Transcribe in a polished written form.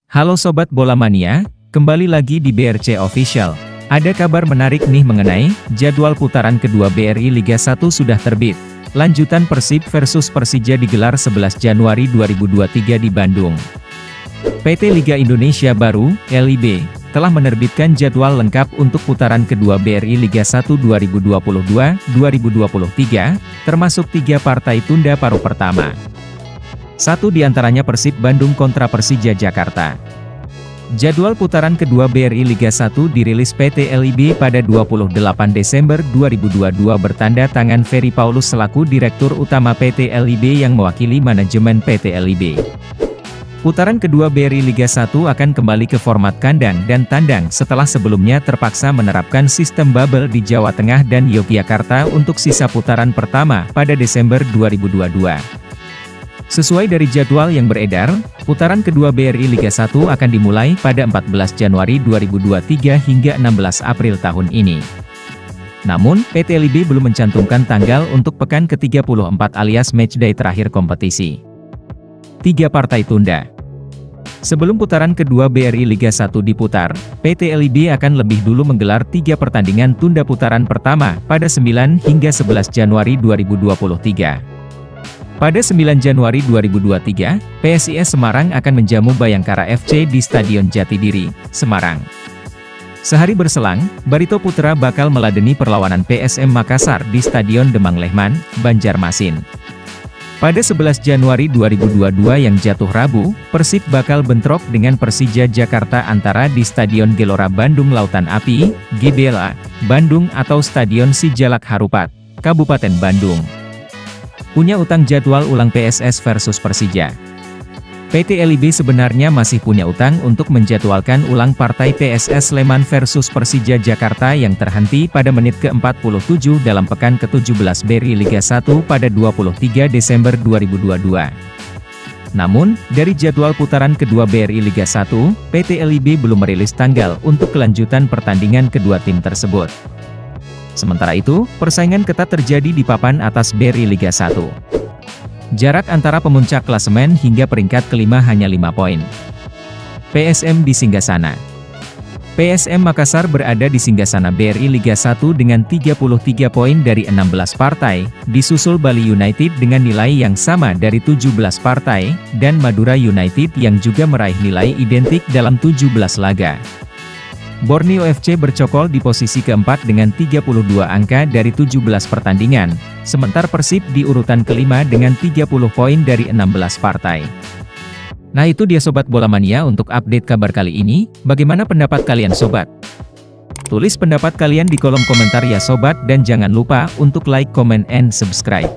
Halo Sobat Bola Mania, kembali lagi di BRC Official. Ada kabar menarik nih mengenai jadwal putaran kedua BRI Liga 1 sudah terbit. Lanjutan Persib versus Persija digelar 11 Januari 2023 di Bandung. PT Liga Indonesia Baru, LIB, telah menerbitkan jadwal lengkap untuk putaran kedua BRI Liga 1 2022-2023, termasuk 3 partai tunda paruh pertama. Satu di antaranya Persib Bandung kontra Persija Jakarta. Jadwal putaran kedua BRI Liga 1 dirilis PT LIB pada 28 Desember 2022 bertanda tangan Ferry Paulus selaku Direktur Utama PT LIB yang mewakili manajemen PT LIB. Putaran kedua BRI Liga 1 akan kembali ke format kandang dan tandang setelah sebelumnya terpaksa menerapkan sistem bubble di Jawa Tengah dan Yogyakarta untuk sisa putaran pertama pada Desember 2022. Sesuai dari jadwal yang beredar, putaran kedua BRI Liga 1 akan dimulai pada 14 Januari 2023 hingga 16 April tahun ini. Namun, PT LIB belum mencantumkan tanggal untuk pekan ke-34 alias matchday terakhir kompetisi. 3 partai tunda. Sebelum putaran kedua BRI Liga 1 diputar, PT LIB akan lebih dulu menggelar 3 pertandingan tunda putaran pertama pada 9 hingga 11 Januari 2023. Pada 9 Januari 2023, PSIS Semarang akan menjamu Bayangkara FC di Stadion Jatidiri, Semarang. Sehari berselang, Barito Putra bakal meladeni perlawanan PSM Makassar di Stadion Demang Lehman, Banjarmasin. Pada 11 Januari 2022 yang jatuh Rabu, Persib bakal bentrok dengan Persija Jakarta antara di Stadion Gelora Bandung Lautan Api, GBLA, Bandung atau Stadion Sijalak Harupat, Kabupaten Bandung. Punya utang jadwal ulang PSS versus Persija. PT LIB sebenarnya masih punya utang untuk menjadwalkan ulang partai PSS Sleman versus Persija Jakarta yang terhenti pada menit ke-47 dalam pekan ke-17 BRI Liga 1 pada 23 Desember 2022. Namun, dari jadwal putaran kedua BRI Liga 1, PT LIB belum merilis tanggal untuk kelanjutan pertandingan kedua tim tersebut. Sementara itu, persaingan ketat terjadi di papan atas BRI Liga 1. Jarak antara pemuncak klasemen hingga peringkat kelima hanya 5 poin. PSM di singgasana. PSM Makassar berada di singgasana BRI Liga 1 dengan 33 poin dari 16 partai, disusul Bali United dengan nilai yang sama dari 17 partai, dan Madura United yang juga meraih nilai identik dalam 17 laga. Borneo FC bercokol di posisi keempat dengan 32 angka dari 17 pertandingan, sementara Persib di urutan kelima dengan 30 poin dari 16 partai. Nah itu dia Sobat Bola Mania untuk update kabar kali ini, bagaimana pendapat kalian Sobat? Tulis pendapat kalian di kolom komentar ya Sobat dan jangan lupa untuk like, comment, and subscribe.